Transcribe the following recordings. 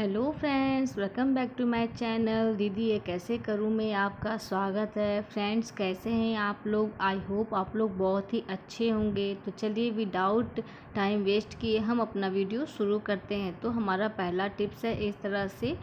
Hello friends, welcome back to my channel. दीदी ये कैसे करूँ मैं आपका स्वागत है। फ्रेंड्स कैसे हैं आप लोग? आई होप आप लोग बहुत ही अच्छे होंगे। तो चलिए विदाउट टाइम वेस्ट किए हम अपना वीडियो शुरू करते हैं। तो हमारा पहला टिप्स है इस तरह से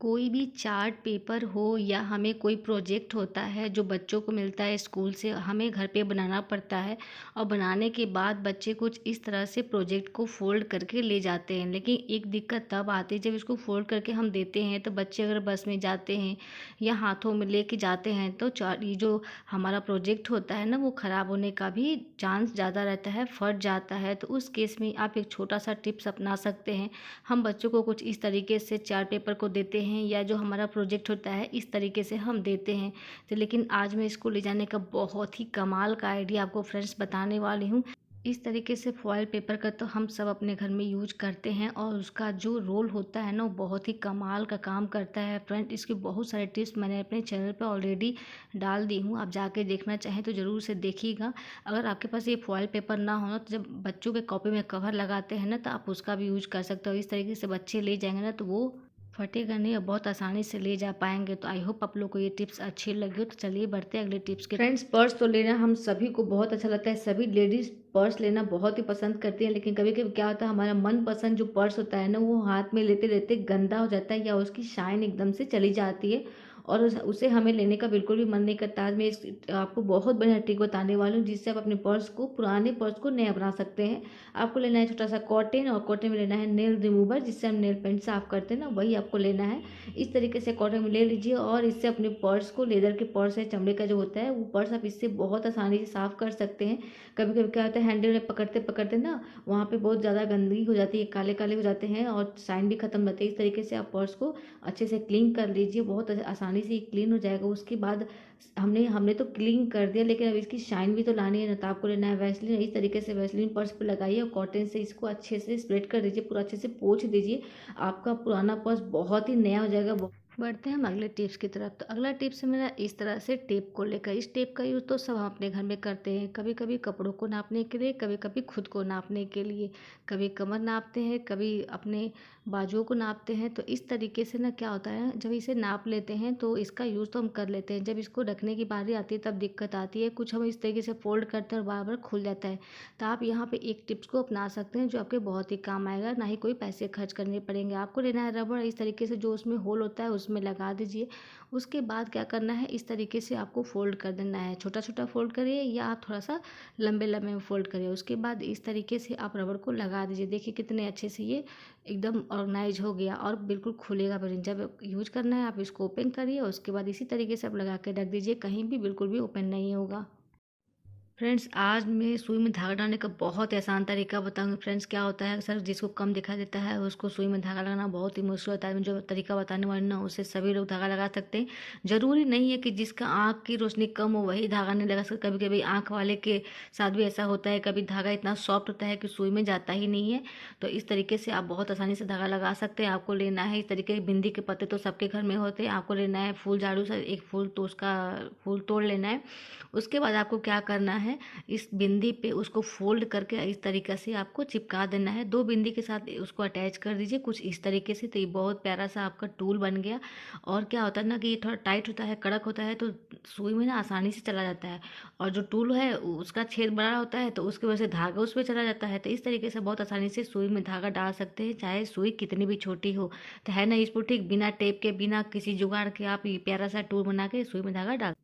कोई भी चार्ट पेपर हो या हमें कोई प्रोजेक्ट होता है जो बच्चों को मिलता है स्कूल से, हमें घर पे बनाना पड़ता है और बनाने के बाद बच्चे कुछ इस तरह से प्रोजेक्ट को फोल्ड करके ले जाते हैं। लेकिन एक दिक्कत तब आती है जब इसको फोल्ड करके हम देते हैं तो बच्चे अगर बस में जाते हैं या हाथों में लेके जाते हैं तो ये जो हमारा प्रोजेक्ट होता है ना वो ख़राब होने का भी चांस ज़्यादा रहता है, फट जाता है। तो उस केस में आप एक छोटा सा टिप्स अपना सकते हैं। हम बच्चों को कुछ इस तरीके से चार्ट पेपर को देते हैं या जो हमारा प्रोजेक्ट होता है इस तरीके से हम देते हैं। तो लेकिन आज मैं इसको ले जाने का बहुत ही कमाल का आइडिया आपको फ्रेंड्स बताने वाली हूँ। इस तरीके से फॉयल पेपर का तो हम सब अपने घर में यूज करते हैं और उसका जो रोल होता है ना वो बहुत ही कमाल का काम करता है। फ्रेंड इसके बहुत सारे टिप्स मैंने अपने चैनल पर ऑलरेडी डाल दी हूँ, आप जाके देखना चाहें तो ज़रूर से देखिएगा। अगर आपके पास ये फॉयल पेपर ना हो ना तो जब बच्चों के कॉपी में कवर लगाते हैं ना तो आप उसका भी यूज कर सकते हो। इस तरीके से बच्चे ले जाएंगे ना तो वो फटेगा नहीं और बहुत आसानी से ले जा पाएंगे। तो आई होप आप लोग को ये टिप्स अच्छी लगी हो। तो चलिए बढ़ते हैं अगले टिप्स के। फ्रेंड्स पर्स तो लेना हम सभी को बहुत अच्छा लगता है, सभी लेडीज पर्स लेना बहुत ही पसंद करती हैं। लेकिन कभी कभी क्या होता है हमारा मनपसंद जो पर्स होता है ना वो हाथ में लेते लेते गंदा हो जाता है या उसकी शाइन एकदम से चली जाती है और उसे हमें लेने का बिल्कुल भी मन नहीं करता। आज मैं आपको बहुत बढ़िया ट्रिक बताने वाली हूँ जिससे आप अपने पर्स को, पुराने पर्स को नया बना सकते हैं। आपको लेना है छोटा सा कॉटन और कॉटन में लेना है नेल रिमूवर जिससे हम नेल पेंट साफ करते हैं ना, वही आपको लेना है। इस तरीके से कॉटन में ले लीजिए और इससे अपने पर्स को, लेदर के पर्स है, चमड़े का जो होता है वो पर्स आप इससे बहुत आसानी से साफ कर सकते हैं। कभी कभी क्या होता है हैंडल में पकड़ते पकड़ते ना वहाँ पे बहुत ज़्यादा गंदगी हो जाती है, काले काले हो जाते हैं और साइन भी खत्म रहते हैं। इस तरीके से आप पर्स को अच्छे से क्लीन कर लीजिए, बहुत आसानी से क्लीन हो जाएगा। उसके बाद हमने हमने तो क्लीन कर दिया लेकिन अब इसकी शाइन भी तो लानी है ना, तो आपको लेना है वैसलीन। इस तरीके से वैसलीन पर्स पे लगाइए और कॉटन से इसको अच्छे से स्प्रेड कर दीजिए, पूरा अच्छे से पोंछ दीजिए। आपका पुराना पर्स बहुत ही नया हो जाएगा। बढ़ते हैं हम अगले टिप्स की तरफ। तो अगला टिप्स है मेरा इस तरह से टेप को लेकर। इस टेप का यूज़ तो सब हम अपने घर में करते हैं, कभी कभी कपड़ों को नापने के लिए, कभी कभी खुद को नापने के लिए, कभी कमर नापते हैं, कभी अपने बाजुओं को नापते हैं। तो इस तरीके से ना क्या होता है जब इसे नाप लेते हैं तो इसका यूज़ तो हम कर लेते हैं, जब इसको रखने की बारी आती है तब दिक्कत आती है। कुछ हम इस तरीके से फोल्ड करते हैं और बार बार खुल जाता है। तो आप यहाँ पे एक टिप्स को अपना सकते हैं जो आपके बहुत ही काम आएगा, ना ही कोई पैसे खर्च करने पड़ेंगे। आपको लेना है रबड़, इस तरीके से जो उसमें होल होता है उसमें लगा दीजिए। उसके बाद क्या करना है, इस तरीके से आपको फोल्ड कर देना है। छोटा छोटा फोल्ड करिए या आप थोड़ा सा लंबे लंबे में फोल्ड करिए। उसके बाद इस तरीके से आप रबड़ को लगा दीजिए। देखिए कितने अच्छे से ये एकदम ऑर्गेनाइज हो गया और बिल्कुल खुलेगा भी नहीं। जब यूज करना है आप इसको ओपन करिए, उसके बाद इसी तरीके से आप लगा के रख दीजिए, कहीं भी बिल्कुल भी ओपन नहीं होगा। फ्रेंड्स आज मैं सुई में धागा डालने का बहुत ही आसान तरीका बताऊंगी। फ्रेंड्स क्या होता है सर, जिसको कम दिखाई देता है उसको सुई में धागा लगाना बहुत ही मुश्किल होता है। मैं जो तरीका बताने वाली ना उससे सभी लोग धागा लगा सकते हैं। जरूरी नहीं है कि जिसका आँख की रोशनी कम हो वही धागा नहीं लगा सकता। कभी कभी आँख वाले के साथ भी ऐसा होता है, कभी धागा इतना सॉफ्ट होता है कि सुई में जाता ही नहीं है। तो इस तरीके से आप बहुत आसानी से धागा लगा सकते हैं। आपको लेना है इस तरीके के बिंदी के पत्ते तो सबके घर में होते हैं। आपको लेना है फूल झाड़ू से एक फूल, तो उसका फूल तोड़ लेना है। उसके बाद आपको क्या करना है, इस बिंदी पे उसको फोल्ड करके इस तरीके से आपको चिपका देना है। दो बिंदी के साथ उसको अटैच कर दीजिए कुछ इस तरीके से। तो ये बहुत प्यारा सा आपका टूल बन गया। और क्या होता है ना कि ये थोड़ा टाइट होता है, कड़क होता है, तो सुई में ना आसानी से चला जाता है। और जो टूल है उसका छेद बड़ा होता है तो उसकी वजह से धागा उसमें चला जाता है। तो इस तरीके से बहुत आसानी से सुई में धागा डाल सकते हैं, चाहे सुई कितनी भी छोटी हो। तो है ना इसको ठीक, बिना टेप के, बिना किसी जुगाड़ के आप ये प्यारा सा टूल बना के सुई में धागा डाल।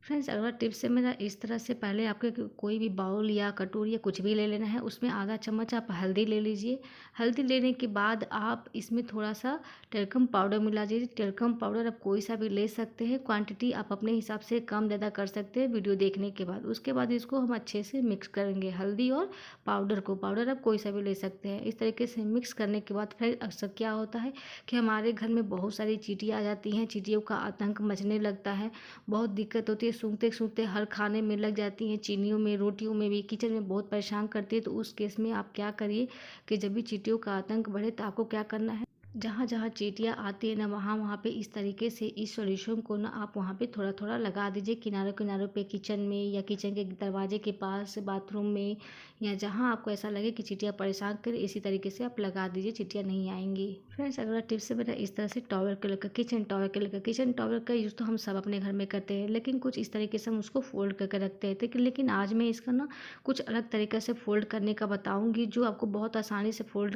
फ्रेंड्स अगला टिप्स है मेरा इस तरह से, पहले आपके कोई भी बाउल या कटोरी या कुछ भी ले लेना है, उसमें आधा चम्मच आप हल्दी ले लीजिए। हल्दी लेने के बाद आप इसमें थोड़ा सा टेल्कम पाउडर मिला दीजिए। टेल्कम पाउडर आप कोई सा भी ले सकते हैं, क्वांटिटी आप अपने हिसाब से कम ज़्यादा कर सकते हैं वीडियो देखने के बाद। उसके बाद इसको हम अच्छे से मिक्स करेंगे, हल्दी और पाउडर को। पाउडर आप कोई सा भी ले सकते हैं। इस तरीके से मिक्स करने के बाद फिर अक्सर क्या होता है कि हमारे घर में बहुत सारी चींटियाँ आ जाती हैं, चींटियों का आतंक मचने लगता है, बहुत दिक्कत होती है, सूंघते सूंघते हर खाने में लग जाती हैं, चीनियों में, रोटियों में भी, किचन में बहुत परेशान करती है। तो उस केस में आप क्या करिए कि जब भी चींटियों का आतंक बढ़े तो आपको क्या करना है, जहाँ जहाँ चींटियाँ आती है ना वहाँ वहाँ पे इस तरीके से इस सॉल्यूशन को ना आप वहाँ पे थोड़ा थोड़ा लगा दीजिए, किनारों किनारों पे, किचन में या किचन के दरवाजे के पास, बाथरूम में, या जहाँ आपको ऐसा लगे कि चींटियाँ परेशान करे, इसी तरीके से आप लगा दीजिए, चींटियाँ नहीं आएंगी। फ्रेंड्स, अगला टिप्स है मेरा इस तरह से टॉवल को लेकर, किचन टॉवल को लेकर। किचन टॉवल का यूज़ तो हम सब अपने घर में करते हैं, लेकिन कुछ इस तरीके से हम उसको फ़ोल्ड करके रखते हैं। लेकिन आज मैं इसका ना कुछ अलग तरीके से फ़ोल्ड करने का बताऊंगी, जो आपको बहुत आसानी से फ़ोल्ड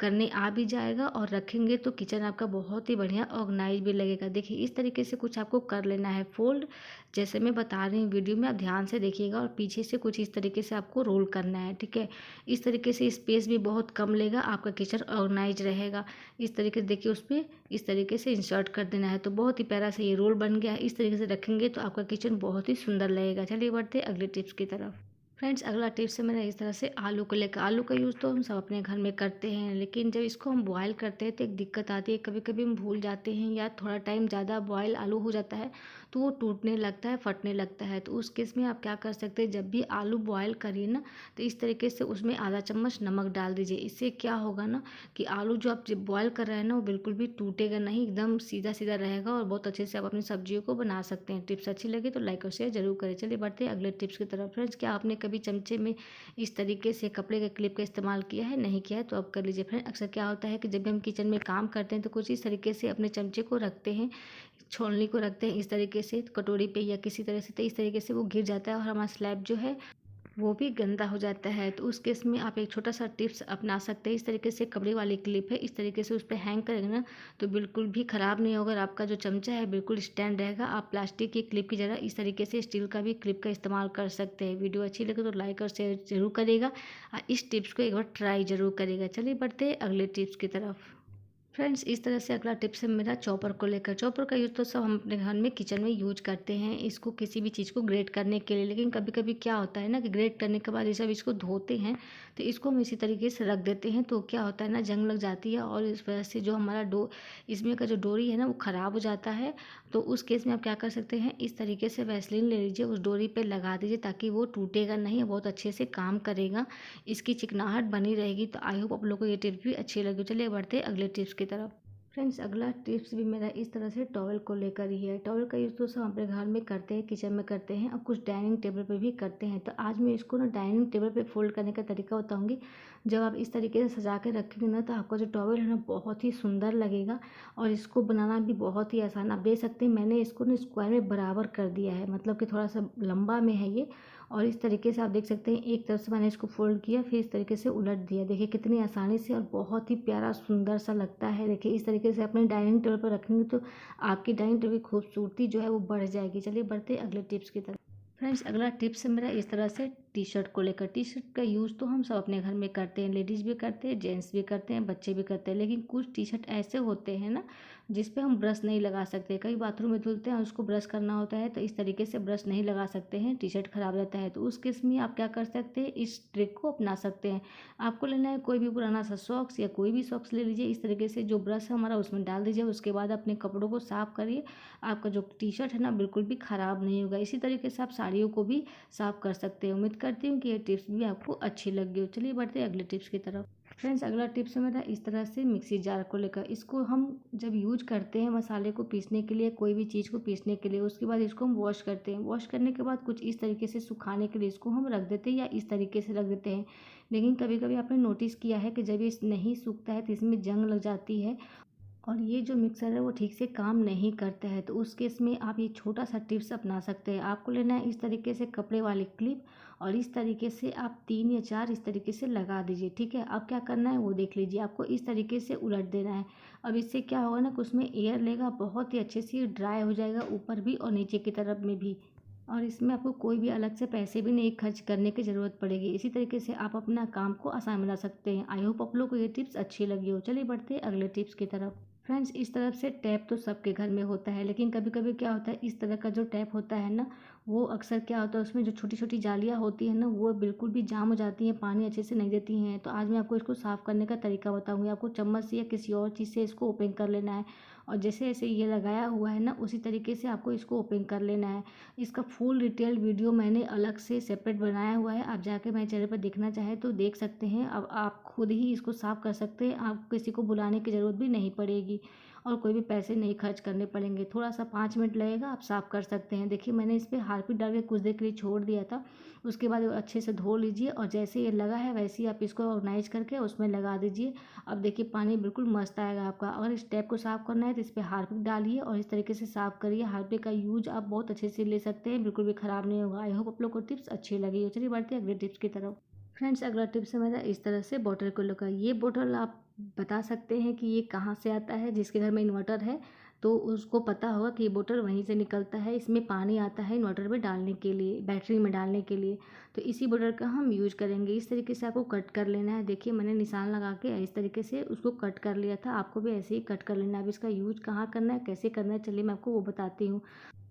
करने आ भी जाएगा, और रखेंगे तो किचन आपका बहुत ही बढ़िया ऑर्गेनाइज भी लगेगा। देखिए, इस तरीके से कुछ आपको कर लेना है फ़ोल्ड, जैसे मैं बता रही हूँ वीडियो में, आप ध्यान से देखिएगा। और पीछे से कुछ इस तरीके से आपको रोल करना है, ठीक है। इस तरीके से स्पेस भी बहुत कम लेगा, आपका किचन ऑर्गेनाइज रहेगा। इस तरीके से देखिए, उस पर इस तरीके से इंसर्ट कर देना है, तो बहुत ही प्यारा से ये रोल बन गया है। इस तरीके से रखेंगे तो आपका किचन बहुत ही सुंदर लगेगा। चलिए बढ़ते हैं अगले टिप्स की तरफ। फ्रेंड्स, अगला टिप्स है मेरा इस तरह से आलू को लेकर। आलू का यूज़ तो हम सब अपने घर में करते हैं, लेकिन जब इसको हम बॉयल करते हैं तो एक दिक्कत आती है, कभी कभी हम भूल जाते हैं या थोड़ा टाइम ज़्यादा बॉयल आलू हो जाता है तो वो टूटने लगता है, फटने लगता है। तो उस केस में आप क्या कर सकते हैं, जब भी आलू बॉयल करिए ना, तो इस तरीके से उसमें आधा चम्मच नमक डाल दीजिए। इससे क्या होगा ना कि आलू जो आप जब बॉयल कर रहे हैं ना, वो बिल्कुल भी टूटेगा नहीं, एकदम सीधा सीधा रहेगा, और बहुत अच्छे से आप अपनी सब्जियों को बना सकते हैं। टिप्स अच्छी लगी तो लाइक और शेयर जरूर करें। चलिए बढ़ते हैं अगले टिप्स की तरफ। फ्रेंड्स, क्या आपने कभी चमचे में इस तरीके से कपड़े के क्लिप का इस्तेमाल किया है? नहीं किया है तो अब कर लीजिए। फ्रेंड, अक्सर क्या होता है कि जब भी हम किचन में काम करते हैं तो कुछ इस तरीके से अपने चमचे को रखते हैं, छोलनी को रखते हैं इस तरीके से कटोरी पे या किसी तरह से, तो इस तरीके से वो गिर जाता है और हमारा स्लैब जो है वो भी गंदा हो जाता है। तो उस केस में आप एक छोटा सा टिप्स अपना सकते हैं। इस तरीके से कपड़े वाली क्लिप है, इस तरीके से उस पर हैंग करेंगे ना तो बिल्कुल भी ख़राब नहीं होगा, और आपका जो चमचा है बिल्कुल स्टैंड रहेगा। आप प्लास्टिक की क्लिप की जगह इस तरीके से स्टील का भी क्लिप का इस्तेमाल कर सकते हैं। वीडियो अच्छी लगे तो लाइक और शेयर जरूर करेगा, और इस टिप्स को एक बार ट्राई जरूर करेगा। चलिए बढ़ते हैं अगले टिप्स की तरफ। फ्रेंड्स, इस तरह से अगला टिप्स है मेरा चॉपर को लेकर। चॉपर का यूज़ तो सब हम अपने घर में किचन में यूज करते हैं, इसको किसी भी चीज़ को ग्रेट करने के लिए। लेकिन कभी कभी क्या होता है ना कि ग्रेट करने के बाद ये सब इसको धोते हैं तो इसको हम इसी तरीके से रख देते हैं, तो क्या होता है ना, जंग लग जाती है, और इस वजह से जो हमारा इसमें का जो डोरी है ना वो ख़राब हो जाता है। तो उस केस में आप क्या कर सकते हैं, इस तरीके से वैसलीन ले लीजिए, उस डोरी पर लगा दीजिए, ताकि वो टूटेगा नहीं, बहुत अच्छे से काम करेगा, इसकी चिकनाहट बनी रहेगी। तो आई होप आप लोगों को ये टिप्स भी अच्छी लगी। चलिए बढ़ते अगले टिप्स की तरफ। फ्रेंड्स, अगला टिप्स भी मेरा इस तरह से टॉवल को लेकर ही है। टॉवल का यूज़ तो सब अपने घर में करते हैं, किचन में करते हैं, और कुछ डाइनिंग टेबल पे भी करते हैं। तो आज मैं इसको ना डाइनिंग टेबल पे फोल्ड करने का तरीका बताऊंगी। जब आप इस तरीके से सजा के रखेंगे ना तो आपका जो टॉवल है ना बहुत ही सुंदर लगेगा, और इसको बनाना भी बहुत ही आसान। आप देख सकते हैं मैंने इसको ना स्क्वायर में बराबर कर दिया है, मतलब कि थोड़ा सा लंबा में है ये, और इस तरीके से आप देख सकते हैं एक तरफ से मैंने इसको फोल्ड किया, फिर इस तरीके से उलट दिया। देखिए कितनी आसानी से, और बहुत ही प्यारा सुंदर सा लगता है। देखिए इस तरीके से अपने डाइनिंग टेबल पर रखेंगे तो आपकी डाइनिंग टेबल की खूबसूरती जो है वो बढ़ जाएगी। चलिए बढ़ते अगले टिप्स की तरफ। फ्रेंड्स, अगला टिप्स है मेरा इस तरह से टी शर्ट को लेकर। टी शर्ट का यूज़ तो हम सब अपने घर में करते हैं, लेडीज़ भी करते हैं, जेंट्स भी करते हैं, बच्चे भी करते हैं। लेकिन कुछ टी शर्ट ऐसे होते हैं ना जिस पे हम ब्रश नहीं लगा सकते। कई बाथरूम में धुलते हैं, उसको ब्रश करना होता है, तो इस तरीके से ब्रश नहीं लगा सकते हैं, टी शर्ट खराब रहता है। तो उस केस में आप क्या कर सकते हैं, इस ट्रिक को अपना सकते हैं। आपको लेना है कोई भी पुराना सा सॉक्स या कोई भी सॉक्स ले लीजिए, इस तरीके से जो ब्रश है हमारा उसमें डाल दीजिए, उसके बाद अपने कपड़ों को साफ़ करिए। आपका जो टी शर्ट है ना बिल्कुल भी ख़राब नहीं होगा। इसी तरीके से आप साड़ियों को भी साफ़ कर सकते हैं। उम्मीद करती हूँ कि ये टिप्स भी आपको अच्छी लगी हो। चलिए बढ़ते हैं अगले टिप्स की तरफ। फ्रेंड्स, अगला टिप्स है मेरा इस तरह से मिक्सी जार को लेकर। इसको हम जब यूज करते हैं मसाले को पीसने के लिए, कोई भी चीज़ को पीसने के लिए, उसके बाद इसको हम वॉश करते हैं। वॉश करने के बाद कुछ इस तरीके से सुखाने के लिए इसको हम रख देते हैं, या इस तरीके से रख देते हैं। लेकिन कभी कभी आपने नोटिस किया है कि जब ये नहीं सूखता है तो इसमें जंग लग जाती है, और ये जो मिक्सर है वो ठीक से काम नहीं करता है। तो उस केस में आप ये छोटा सा टिप्स अपना सकते हैं। आपको लेना है इस तरीके से कपड़े वाली क्लिप, और इस तरीके से आप 3 या 4 इस तरीके से लगा दीजिए, ठीक है। अब क्या करना है वो देख लीजिए, आपको इस तरीके से उलट देना है। अब इससे क्या होगा ना कि उसमें एयर लेगा, बहुत ही अच्छे से ड्राई हो जाएगा, ऊपर भी और नीचे की तरफ में भी, और इसमें आपको कोई भी अलग से पैसे भी नहीं खर्च करने की ज़रूरत पड़ेगी। इसी तरीके से आप अपना काम को आसान बना सकते हैं। आई होप आप लोग को ये टिप्स अच्छी लगी हो। चलिए बढ़ते हैं अगले टिप्स की तरफ। फ्रेंड्स, इस तरफ से टैप तो सबके घर में होता है, लेकिन कभी कभी क्या होता है, इस तरह का जो टैप होता है ना वो अक्सर क्या होता है, उसमें जो छोटी छोटी जालियाँ होती हैं ना वो बिल्कुल भी जाम हो जाती हैं, पानी अच्छे से नहीं देती हैं। तो आज मैं आपको इसको साफ़ करने का तरीका बताऊंगी। आपको चम्मच से या किसी और चीज़ से इसको ओपन कर लेना है, और जैसे जैसे ये लगाया हुआ है ना उसी तरीके से आपको इसको ओपन कर लेना है। इसका फुल डिटेल वीडियो मैंने अलग से सेपरेट बनाया हुआ है, आप जाके मेरे चैनल पर देखना चाहें तो देख सकते हैं। अब आप खुद ही इसको साफ़ कर सकते हैं, आपको किसी को बुलाने की ज़रूरत भी नहीं पड़ेगी, और कोई भी पैसे नहीं खर्च करने पड़ेंगे। थोड़ा सा 5 मिनट लगेगा, आप साफ़ कर सकते हैं। देखिए मैंने इस पर हार्पिक डाल के कुछ देर के लिए छोड़ दिया था। उसके बाद अच्छे से धो लीजिए और जैसे ये लगा है वैसे ही आप इसको ऑर्गेनाइज करके उसमें लगा दीजिए। अब देखिए पानी बिल्कुल मस्त आएगा आपका। अगर इस टैप को साफ़ करना है तो इस पर हार्पिक डालिए और इस तरीके से साफ़ करिए। हार्पिक का यूज आप बहुत अच्छे से ले सकते हैं, बिल्कुल भी ख़राब नहीं होगा। आई होप आप लोग को टिप्स अच्छी लगी हो। चलिए बढ़ते हैं अगले टिप्स की तरफ। फ्रेंड्स अगला टिप्स है मेरा इस तरह से बॉटल को लेकर। ये बॉटल आप बता सकते हैं कि ये कहाँ से आता है। जिसके घर में इन्वर्टर है तो उसको पता होगा कि ये बोतल वहीं से निकलता है। इसमें पानी आता है इन्वर्टर में डालने के लिए, बैटरी में डालने के लिए। तो इसी बोतल का हम यूज करेंगे। इस तरीके से आपको कट कर लेना है। देखिए मैंने निशान लगा के इस तरीके से उसको कट कर लिया था, आपको भी ऐसे ही कट कर लेना है। अब इसका यूज कहाँ करना है, कैसे करना है, चलिए मैं आपको वो बताती हूँ।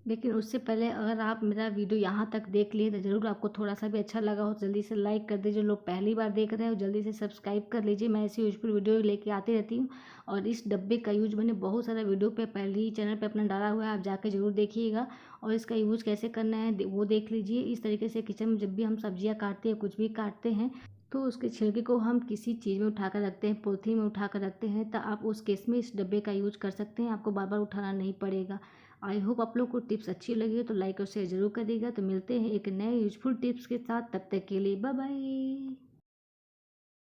लेकिन उससे पहले अगर आप मेरा वीडियो यहाँ तक देख लिए तो ज़रूर आपको थोड़ा सा भी अच्छा लगा हो जल्दी से लाइक कर दीजिए। लोग पहली बार देख रहे हो जल्दी से सब्सक्राइब कर लीजिए। मैं ऐसी यूजफुल वीडियो लेके आती रहती हूँ। और इस डब्बे का यूज मैंने बहुत सारा वीडियो पे पहले ही चैनल पे अपना डाला हुआ है, आप जाके ज़रूर देखिएगा। और इसका यूज कैसे करना है वो देख लीजिए। इस तरीके से किचन में जब भी हम सब्जियाँ काटते हैं, कुछ भी काटते हैं, तो उसके छिलके को हम किसी चीज़ में उठा कर रखते हैं, पॉलीथीन में उठा कर रखते हैं, तो आप उस केस में इस डब्बे का यूज कर सकते हैं। आपको बार बार उठाना नहीं पड़ेगा। आई होप आप लोग को टिप्स अच्छी लगी हो तो लाइक और शेयर जरूर करिएगा। तो मिलते हैं एक नए यूजफुल टिप्स के साथ, तब तक के लिए बाय बाय।